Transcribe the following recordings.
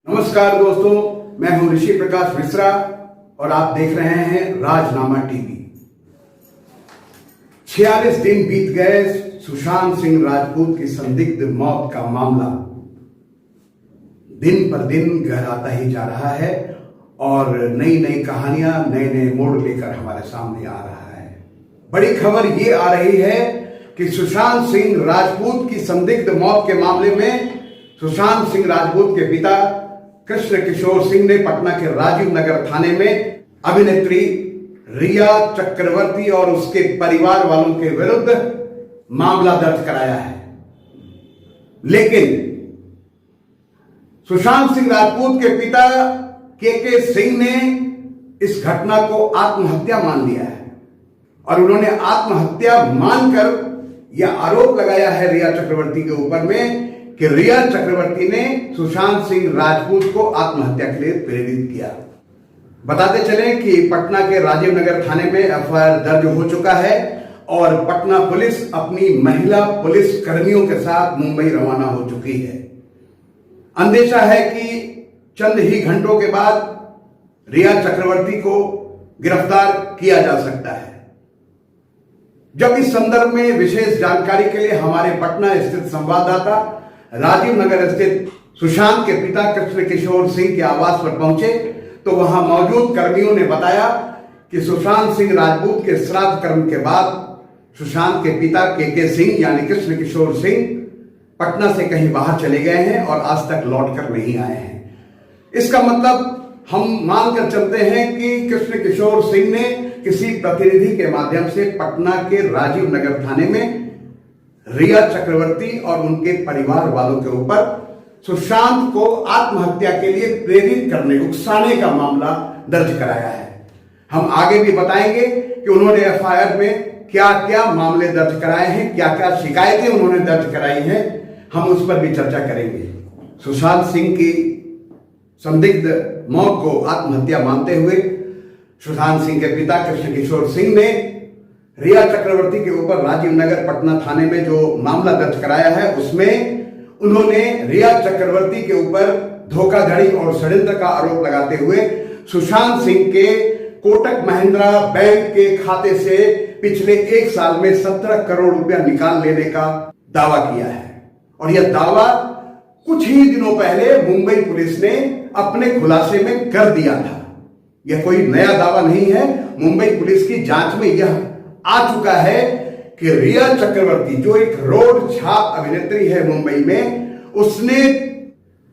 नमस्कार दोस्तों, मैं हूं ऋषि प्रकाश मिश्रा और आप देख रहे हैं राजनामा टीवी। 46 दिन बीत गए सुशांत सिंह राजपूत की संदिग्ध मौत का मामला दिन पर दिन गहराता ही जा रहा है और नई नई कहानियां नए नए मोड़ लेकर हमारे सामने आ रहा है। बड़ी खबर ये आ रही है कि सुशांत सिंह राजपूत की संदिग्ध मौत के मामले में सुशांत सिंह राजपूत के पिता कृष्ण किशोर सिंह ने पटना के राजीव नगर थाने में अभिनेत्री रिया चक्रवर्ती और उसके परिवार वालों के विरुद्ध मामला दर्ज कराया है। लेकिन सुशांत सिंह राजपूत के पिता के सिंह ने इस घटना को आत्महत्या मान लिया है और उन्होंने आत्महत्या मानकर यह आरोप लगाया है रिया चक्रवर्ती के ऊपर में कि रिया चक्रवर्ती ने सुशांत सिंह राजपूत को आत्महत्या के लिए प्रेरित किया। बताते चलें कि पटना के राजीव नगर थाने में एफआईआर दर्ज हो चुका है और पटना पुलिस अपनी महिला पुलिस कर्मियों के साथ मुंबई रवाना हो चुकी है। अंदेशा है कि चंद ही घंटों के बाद रिया चक्रवर्ती को गिरफ्तार किया जा सकता है। जब इस संदर्भ में विशेष जानकारी के लिए हमारे पटना स्थित संवाददाता राजीव नगर स्थित सुशांत के पिता कृष्ण किशोर सिंह के आवास पर पहुंचे तो वहां मौजूद कर्मियों ने बताया कि सुशांत सिंह राजपूत के श्राद्ध कर्म के बाद सुशांत के पिता के सिंह यानी कृष्ण किशोर सिंह पटना से कहीं बाहर चले गए हैं और आज तक लौटकर नहीं आए हैं। इसका मतलब हम मानकर चलते हैं कि कृष्ण किशोर सिंह ने किसी प्रतिनिधि के माध्यम से पटना के राजीव नगर थाने में रिया चक्रवर्ती और उनके परिवार वालों के ऊपर सुशांत को आत्महत्या के लिए प्रेरित करने उकसाने का मामला दर्ज कराया है। हम आगे भी बताएंगे कि उन्होंने एफआईआर में क्या क्या मामले दर्ज कराए हैं, क्या क्या शिकायतें उन्होंने दर्ज कराई हैं, हम उस पर भी चर्चा करेंगे। सुशांत सिंह की संदिग्ध मौत को आत्महत्या मानते हुए सुशांत सिंह के पिता कृष्ण किशोर सिंह ने रिया चक्रवर्ती के ऊपर राजीव नगर पटना थाने में जो मामला दर्ज कराया है उसमें उन्होंने रिया चक्रवर्ती के ऊपर धोखाधड़ी और षड्यंत्र का आरोप लगाते हुए सुशांत सिंह के कोटक महिंद्रा बैंक के खाते से पिछले 1 साल में 17 करोड़ रुपया निकाल लेने का दावा किया है। और यह दावा कुछ ही दिनों पहले मुंबई पुलिस ने अपने खुलासे में कर दिया था। यह कोई नया दावा नहीं है। मुंबई पुलिस की जांच में यह आ चुका है कि रिया चक्रवर्ती जो एक रोड छाप अभिनेत्री है मुंबई में, उसने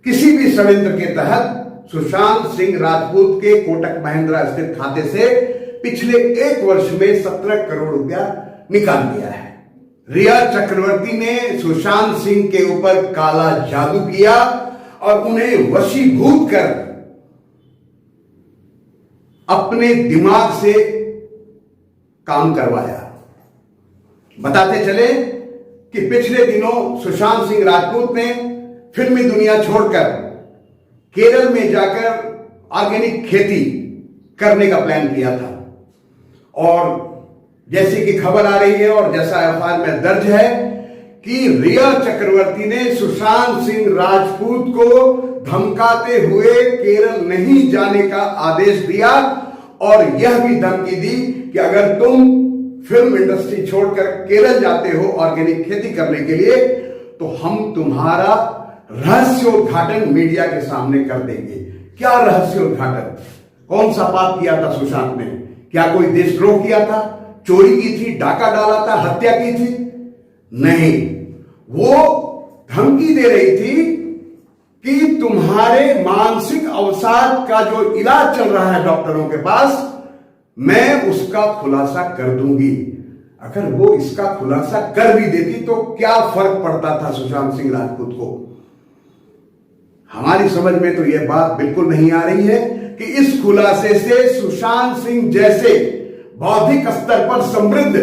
किसी भी षड्यंत्र के तहत सुशांत सिंह राजपूत के कोटक महिंद्रा स्थित खाते से पिछले 1 वर्ष में 17 करोड़ रुपया निकाल लिया है। रिया चक्रवर्ती ने सुशांत सिंह के ऊपर काला जादू किया और उन्हें वशीभूत कर अपने दिमाग से काम करवाया। बताते चले कि पिछले दिनों सुशांत सिंह राजपूत ने फिल्मी दुनिया छोड़कर केरल में जाकर ऑर्गेनिक खेती करने का प्लान किया था और जैसी कि खबर आ रही है और जैसा एफआईआर में दर्ज है कि रिया चक्रवर्ती ने सुशांत सिंह राजपूत को धमकाते हुए केरल नहीं जाने का आदेश दिया और यह भी धमकी दी कि अगर तुम फिल्म इंडस्ट्री छोड़कर केरल जाते हो ऑर्गेनिक खेती करने के लिए तो हम तुम्हारा रहस्योद्घाटन मीडिया के सामने कर देंगे। क्या रहस्योद्घाटन? कौन सा पाप किया था सुशांत ने? क्या कोई देशद्रोह किया था? चोरी की थी? डाका डाला था? हत्या की थी? नहीं, वो धमकी दे रही थी कि तुम्हारे मानसिक अवसाद का जो इलाज चल रहा है डॉक्टरों के पास, मैं उसका खुलासा कर दूंगी। अगर वो इसका खुलासा कर भी देती तो क्या फर्क पड़ता था सुशांत सिंह राजपूत को? हमारी समझ में तो यह बात बिल्कुल नहीं आ रही है कि इस खुलासे से सुशांत सिंह जैसे बौद्धिक स्तर पर समृद्ध,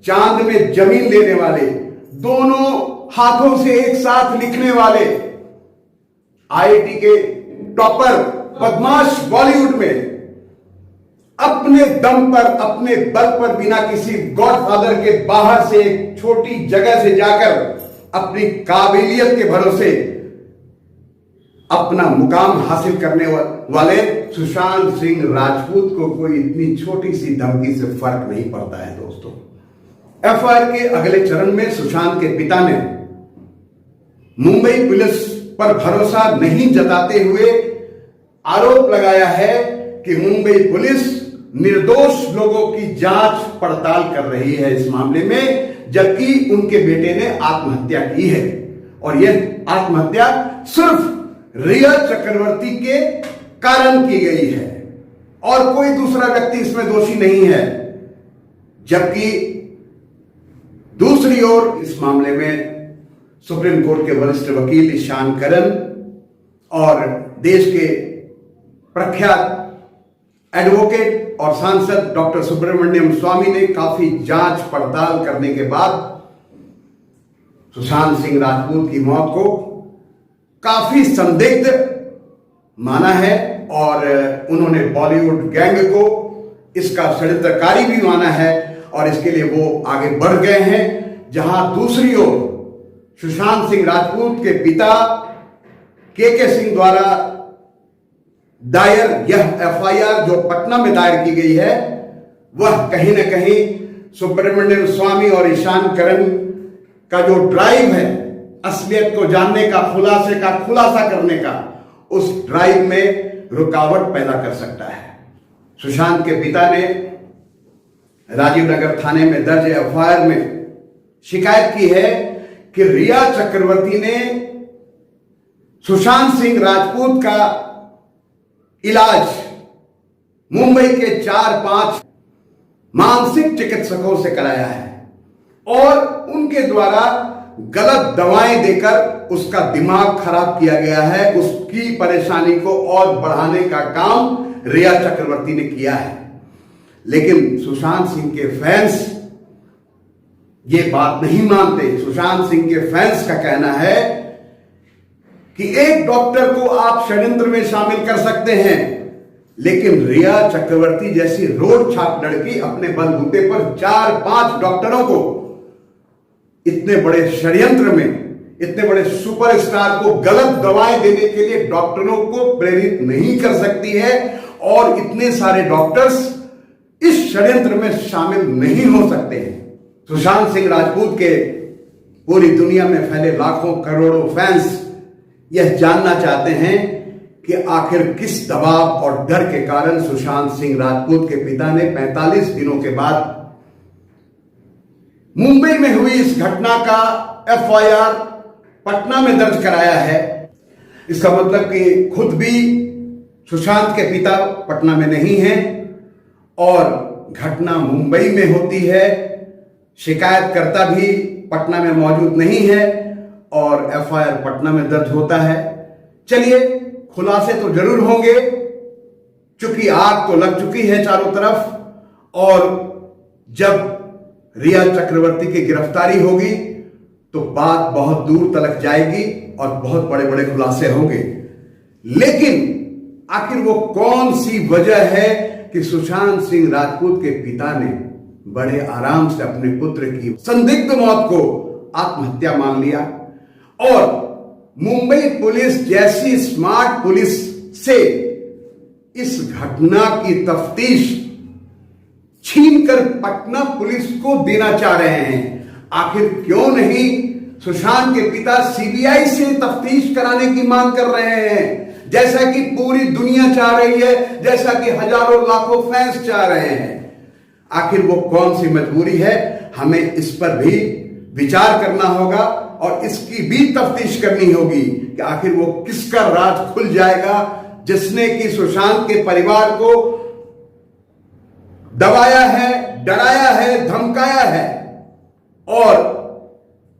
चांद में जमीन लेने वाले, दोनों हाथों से एक साथ लिखने वाले, आईआईटी के टॉपर, बदमाश बॉलीवुड में अपने दम पर, अपने बल पर, बिना किसी गॉडफादर के बाहर से एक छोटी जगह से जाकर अपनी काबिलियत के भरोसे अपना मुकाम हासिल करने वाले सुशांत सिंह राजपूत को कोई इतनी छोटी सी धमकी से फर्क नहीं पड़ता है दोस्तों। एफआईआर के अगले चरण में सुशांत के पिता ने मुंबई पुलिस पर भरोसा नहीं जताते हुए आरोप लगाया है कि मुंबई पुलिस निर्दोष लोगों की जांच पड़ताल कर रही है इस मामले में, जबकि उनके बेटे ने आत्महत्या की है और यह आत्महत्या सिर्फ रिया चक्रवर्ती के कारण की गई है और कोई दूसरा व्यक्ति इसमें दोषी नहीं है। जबकि दूसरी ओर इस मामले में सुप्रीम कोर्ट के वरिष्ठ वकील ईशान करण और देश के प्रख्यात एडवोकेट और सांसद डॉक्टर सुब्रमण्यम स्वामी ने काफी जांच पड़ताल करने के बाद सुशांत सिंह राजपूत की मौत को काफी संदिग्ध माना है और उन्होंने बॉलीवुड गैंग को इसका षड्यंत्रकारी भी माना है और इसके लिए वो आगे बढ़ गए हैं। जहां दूसरी ओर सुशांत सिंह राजपूत के पिता के सिंह द्वारा दायर यह एफआईआर जो पटना में दायर की गई है वह कहीं ना कहीं सुब्रमण्यम स्वामी और ईशान करण का जो ड्राइव है असलियत को जानने का, खुलासा करने का, उस ड्राइव में रुकावट पैदा कर सकता है। सुशांत के पिता ने राजीव नगर थाने में दर्ज एफआईआर में शिकायत की है कि रिया चक्रवर्ती ने सुशांत सिंह राजपूत का इलाज मुंबई के 4-5 मानसिक चिकित्सकों से कराया है और उनके द्वारा गलत दवाएं देकर उसका दिमाग खराब किया गया है। उसकी परेशानी को और बढ़ाने का काम रिया चक्रवर्ती ने किया है। लेकिन सुशांत सिंह के फैंस ये बात नहीं मानते। सुशांत सिंह के फैंस का कहना है कि एक डॉक्टर को आप षड्यंत्र में शामिल कर सकते हैं, लेकिन रिया चक्रवर्ती जैसी रोड छाप लड़की अपने बलबूते पर 4-5 डॉक्टरों को इतने बड़े षड्यंत्र में, इतने बड़े सुपरस्टार को गलत दवाएं देने के लिए डॉक्टरों को प्रेरित नहीं कर सकती है और इतने सारे डॉक्टर्स इस षड्यंत्र में शामिल नहीं हो सकते हैं। सुशांत सिंह राजपूत के पूरी दुनिया में फैले लाखों करोड़ों फैंस यह जानना चाहते हैं कि आखिर किस दबाव और डर के कारण सुशांत सिंह राजपूत के पिता ने 45 दिनों के बाद मुंबई में हुई इस घटना का एफआईआर पटना में दर्ज कराया है। इसका मतलब कि खुद भी सुशांत के पिता पटना में नहीं हैं और घटना मुंबई में होती है, शिकायतकर्ता भी पटना में मौजूद नहीं है और एफआईआर पटना में दर्ज होता है। चलिए, खुलासे तो जरूर होंगे क्योंकि आग तो लग चुकी है चारों तरफ और जब रिया चक्रवर्ती की गिरफ्तारी होगी तो बात बहुत दूर तलक जाएगी और बहुत बड़े बड़े खुलासे होंगे। लेकिन आखिर वो कौन सी वजह है कि सुशांत सिंह राजपूत के पिता ने बड़े आराम से अपने पुत्र की संदिग्ध मौत को आत्महत्या मान लिया और मुंबई पुलिस जैसी स्मार्ट पुलिस से इस घटना की तफ्तीश छीनकर पटना पुलिस को देना चाह रहे हैं। आखिर क्यों नहीं सुशांत के पिता सीबीआई से तफ्तीश कराने की मांग कर रहे हैं, जैसा कि पूरी दुनिया चाह रही है, जैसा कि हजारों लाखों फैंस चाह रहे हैं। आखिर वो कौन सी मजबूरी है, हमें इस पर भी विचार करना होगा और इसकी भी तफ्तीश करनी होगी कि आखिर वो किसका राज खुल जाएगा जिसने कि सुशांत के परिवार को दबाया है, डराया है, धमकाया है और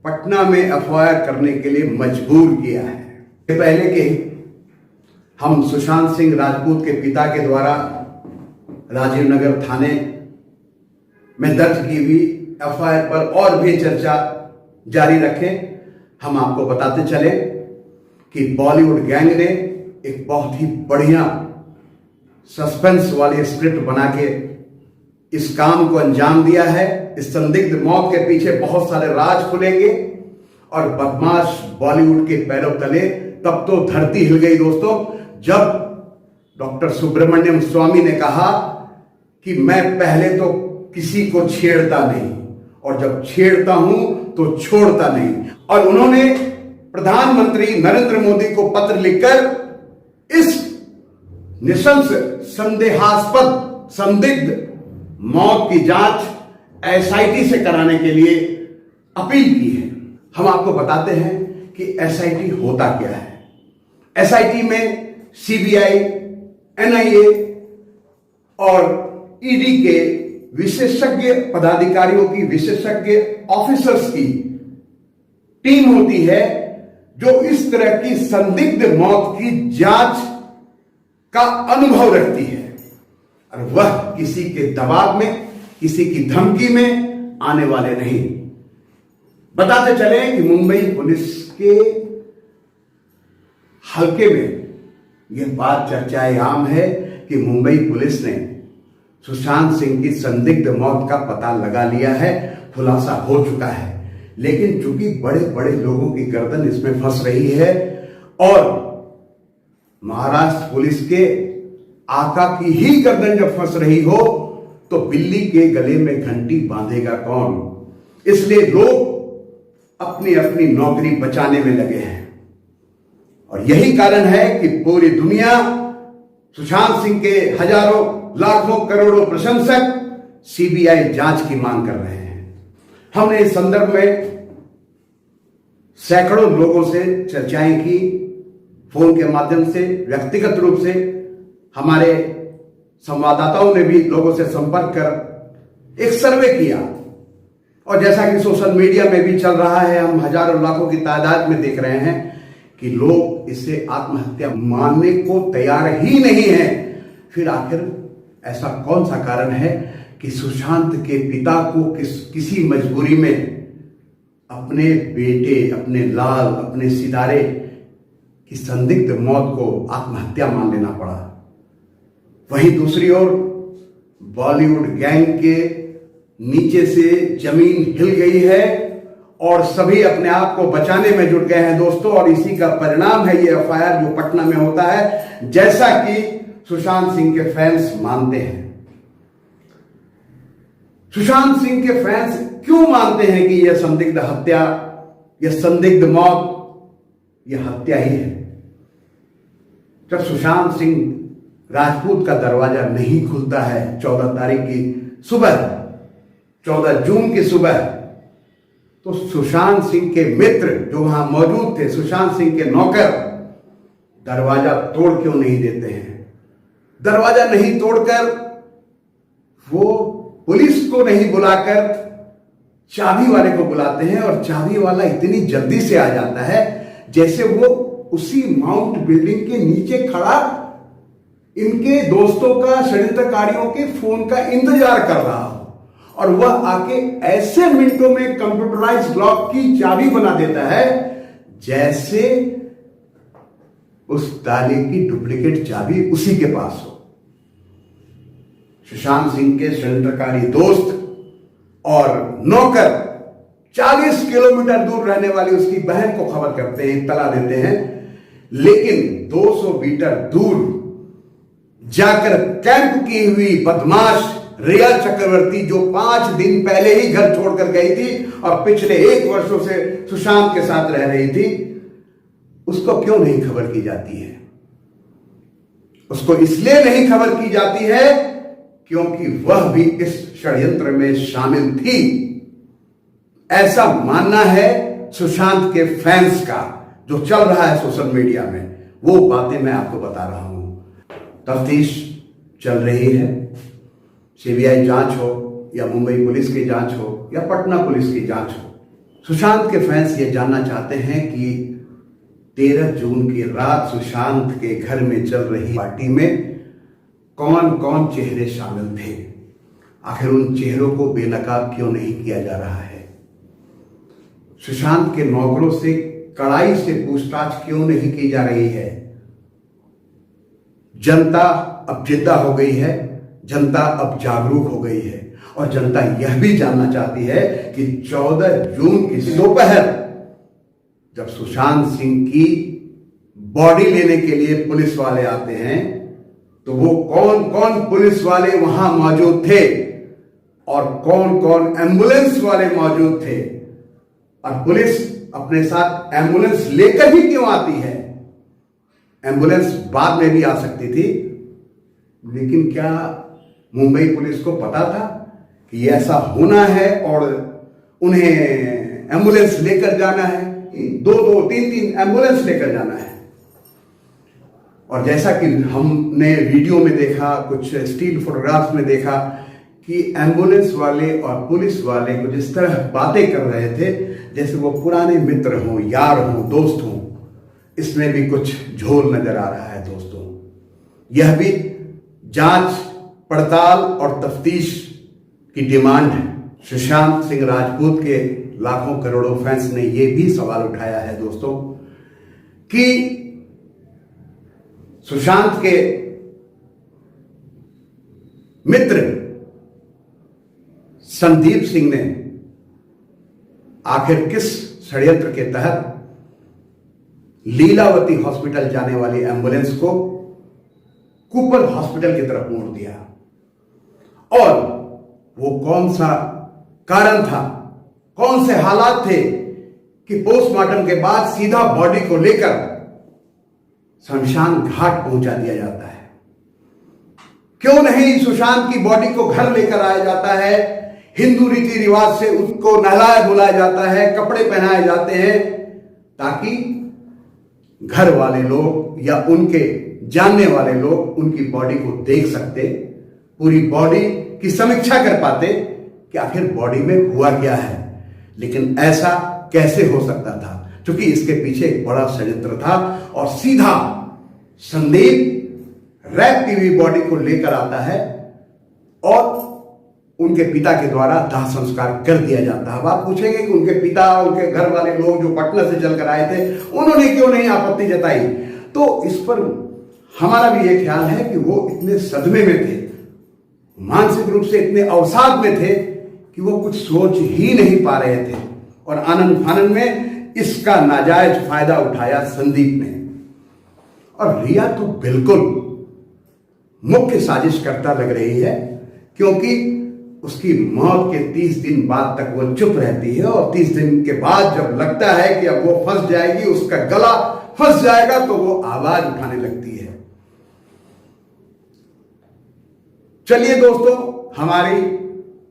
पटना में एफआईआर करने के लिए मजबूर किया है। पहले के हम सुशांत सिंह राजपूत के पिता के द्वारा राजीव नगर थाने में दर्ज की हुई एफआईआर पर और भी चर्चा जारी रखें। हम आपको बताते चले कि बॉलीवुड गैंग ने एक बहुत ही बढ़िया सस्पेंस वाली स्क्रिप्ट बना के इस काम को अंजाम दिया है। इस संदिग्ध मौत के पीछे बहुत सारे राज खुलेंगे और बदमाश बॉलीवुड के पैरों तले तब तो धरती हिल गई दोस्तों, जब डॉक्टर सुब्रमण्यम स्वामी ने कहा कि मैं पहले तो किसी को छेड़ता नहीं और जब छेड़ता हूं तो छोड़ता नहीं। और उन्होंने प्रधानमंत्री नरेंद्र मोदी को पत्र लिखकर इस निशंस संदेहास्पद संदिग्ध मौत की जांच एसआईटी से कराने के लिए अपील की है। हम आपको बताते हैं कि एसआईटी होता क्या है। एसआईटी में सीबीआई, एनआईए और ईडी के विशेषज्ञ पदाधिकारियों की, विशेषज्ञ ऑफिसर्स की टीम होती है जो इस तरह की संदिग्ध मौत की जांच का अनुभव रखती है और वह किसी के दबाव में, किसी की धमकी में आने वाले नहीं। बताते चले कि मुंबई पुलिस के हल्के में यह बात चर्चाएं आम है कि मुंबई पुलिस ने सुशांत सिंह की संदिग्ध मौत का पता लगा लिया है, खुलासा हो चुका है। लेकिन चूंकि बड़े बड़े लोगों की गर्दन इसमें फंस रही है और महाराष्ट्र पुलिस के आका की ही गर्दन जब फंस रही हो तो बिल्ली के गले में घंटी बांधेगा कौन, इसलिए लोग अपनी अपनी नौकरी बचाने में लगे हैं। और यही कारण है कि पूरी दुनिया सुशांत सिंह के हजारों लाखों करोड़ों प्रशंसक सीबीआई जांच की मांग कर रहे हैं। हमने इस संदर्भ में सैकड़ों लोगों से चर्चाएं की, फोन के माध्यम से, व्यक्तिगत रूप से। हमारे संवाददाताओं ने भी लोगों से संपर्क कर एक सर्वे किया और जैसा कि सोशल मीडिया में भी चल रहा है, हम हजारों लाखों की तादाद में देख रहे हैं कि लोग इसे आत्महत्या मानने को तैयार ही नहीं है। फिर आखिर ऐसा कौन सा कारण है कि सुशांत के पिता को किसी मजबूरी में अपने बेटे, अपने लाल, अपने सितारे की संदिग्ध मौत को आत्महत्या मान लेना पड़ा। वहीं दूसरी ओर बॉलीवुड गैंग के नीचे से जमीन हिल गई है और सभी अपने आप को बचाने में जुट गए हैं दोस्तों। और इसी का परिणाम है ये एफआईआर जो पटना में होता है, जैसा कि सुशांत सिंह के फैंस मानते हैं। सुशांत सिंह के फैंस क्यों मानते हैं कि यह संदिग्ध हत्या, यह संदिग्ध मौत, यह हत्या ही है? जब सुशांत सिंह राजपूत का दरवाजा नहीं खुलता है 14 तारीख की सुबह, 14 जून की सुबह, तो सुशांत सिंह के मित्र जो वहां मौजूद थे, सुशांत सिंह के नौकर, दरवाजा तोड़ क्यों नहीं देते हैं? दरवाजा नहीं तोड़कर वो पुलिस को नहीं बुलाकर चाबी वाले को बुलाते हैं और चाबी वाला इतनी जल्दी से आ जाता है जैसे वो उसी माउंट बिल्डिंग के नीचे खड़ा इनके दोस्तों का, षड्यंत्रकारियों के फोन का इंतजार कर रहा हो और वह आके ऐसे मिनटों में कंप्यूटराइज्ड लॉक की चाबी बना देता है जैसे उस ताले की डुप्लीकेट चाबी उसी के पास हो। सुशांत सिंह के षड्यंत्रकारी दोस्त और नौकर 40 किलोमीटर दूर रहने वाली उसकी बहन को खबर करते हैं, इत्तला देते हैं, लेकिन 200 मीटर दूर जाकर कैंप की हुई बदमाश रिया चक्रवर्ती, जो 5 दिन पहले ही घर छोड़कर गई थी और पिछले 1 वर्षों से सुशांत के साथ रह रही थी, उसको क्यों नहीं खबर की जाती है? उसको इसलिए नहीं खबर की जाती है क्योंकि वह भी इस षड्यंत्र में शामिल थी, ऐसा मानना है सुशांत के फैंस का, जो चल रहा है सोशल मीडिया में। वो बातें मैं आपको बता रहा हूं। तफ्तीश चल रही है, सीबीआई जांच हो या मुंबई पुलिस की जांच हो या पटना पुलिस की जांच हो। सुशांत के फैंस ये जानना चाहते हैं कि 13 जून की रात सुशांत के घर में चल रही पार्टी में कौन कौन चेहरे शामिल थे? आखिर उन चेहरों को बेनकाब क्यों नहीं किया जा रहा है? सुशांत के नौकरों से कड़ाई से पूछताछ क्यों नहीं की जा रही है? जनता अब जिद्दा हो गई है, जनता अब जागरूक हो गई है और जनता यह भी जानना चाहती है कि 14 जून की दोपहर जब सुशांत सिंह की बॉडी लेने के लिए पुलिस वाले आते हैं तो वो कौन कौन पुलिस वाले वहां मौजूद थे और कौन कौन एम्बुलेंस वाले मौजूद थे, और पुलिस अपने साथ एम्बुलेंस लेकर ही क्यों आती है। एम्बुलेंस बाद में भी आ सकती थी, लेकिन क्या मुंबई पुलिस को पता था कि ऐसा होना है और उन्हें एम्बुलेंस लेकर जाना है, दो दो तीन तीन एम्बुलेंस लेकर जाना है। और जैसा कि हमने वीडियो में देखा, कुछ स्टील फोटोग्राफ्स में देखा कि एम्बुलेंस वाले और पुलिस वाले को जिस तरह बातें कर रहे थे जैसे वो पुराने मित्र हों, यार हों, दोस्त हों, इसमें भी कुछ झोल नजर आ रहा है दोस्तों। यह भी जांच पड़ताल और तफ्तीश की डिमांड है। सुशांत सिंह राजपूत के लाखों करोड़ों फैंस ने यह भी सवाल उठाया है दोस्तों कि सुशांत के मित्र संदीप सिंह ने आखिर किस षड्यंत्र के तहत लीलावती हॉस्पिटल जाने वाली एम्बुलेंस को कूपर हॉस्पिटल की तरफ मोड़ दिया, और वो कौन सा कारण था, कौन से हालात थे कि पोस्टमार्टम के बाद सीधा बॉडी को लेकर शमशान घाट पहुंचा दिया जाता है। क्यों नहीं सुशांत की बॉडी को घर लेकर आया जाता है, हिंदू रीति रिवाज से उसको नहलाया धुलाया जाता है, कपड़े पहनाए जाते हैं, ताकि घर वाले लोग या उनके जानने वाले लोग उनकी बॉडी को देख सकते, पूरी बॉडी की समीक्षा कर पाते कि आखिर बॉडी में हुआ क्या है। लेकिन ऐसा कैसे हो सकता था, क्योंकि इसके पीछे एक बड़ा षड्यंत्र था, और सीधा संदीप रैप की हुई बॉडी को लेकर आता है और उनके पिता के द्वारा दाह संस्कार कर दिया जाता है। अब आप पूछेंगे कि उनके पिता, उनके घर वाले लोग जो पटना से चलकर आए थे, उन्होंने क्यों नहीं आपत्ति जताई। तो इस पर हमारा भी ये ख्याल है कि वो इतने सदमे में थे, मानसिक रूप से इतने अवसाद में थे कि वो कुछ सोच ही नहीं पा रहे थे, और आनंद फानंद में इसका नाजायज फायदा उठाया संदीप ने। और रिया तो बिल्कुल मुख्य साजिशकर्ता लग रही है, क्योंकि उसकी मौत के 30 दिन बाद तक वो चुप रहती है, और 30 दिन के बाद जब लगता है कि अब वो फंस जाएगी, उसका गला फंस जाएगा, तो वो आवाज उठाने लगती है। चलिए दोस्तों, हमारी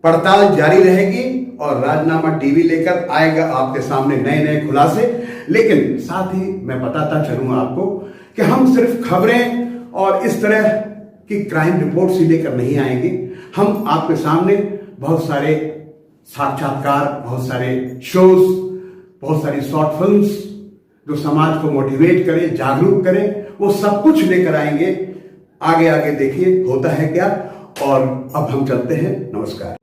पड़ताल जारी रहेगी और राजनामा टीवी लेकर आएगा आपके सामने नए नए खुलासे। लेकिन साथ ही मैं बताता चलूं आपको कि हम सिर्फ खबरें और इस तरह की क्राइम रिपोर्ट्स ही लेकर नहीं आएंगे। हम आपके सामने बहुत सारे साक्षात्कार, बहुत सारे शोज, बहुत सारी शॉर्ट फिल्म्स जो समाज को मोटिवेट करें, जागरूक करें, वो सब कुछ लेकर आएंगे। आगे आगे देखिए होता है क्या। और अब हम चलते हैं। नमस्कार।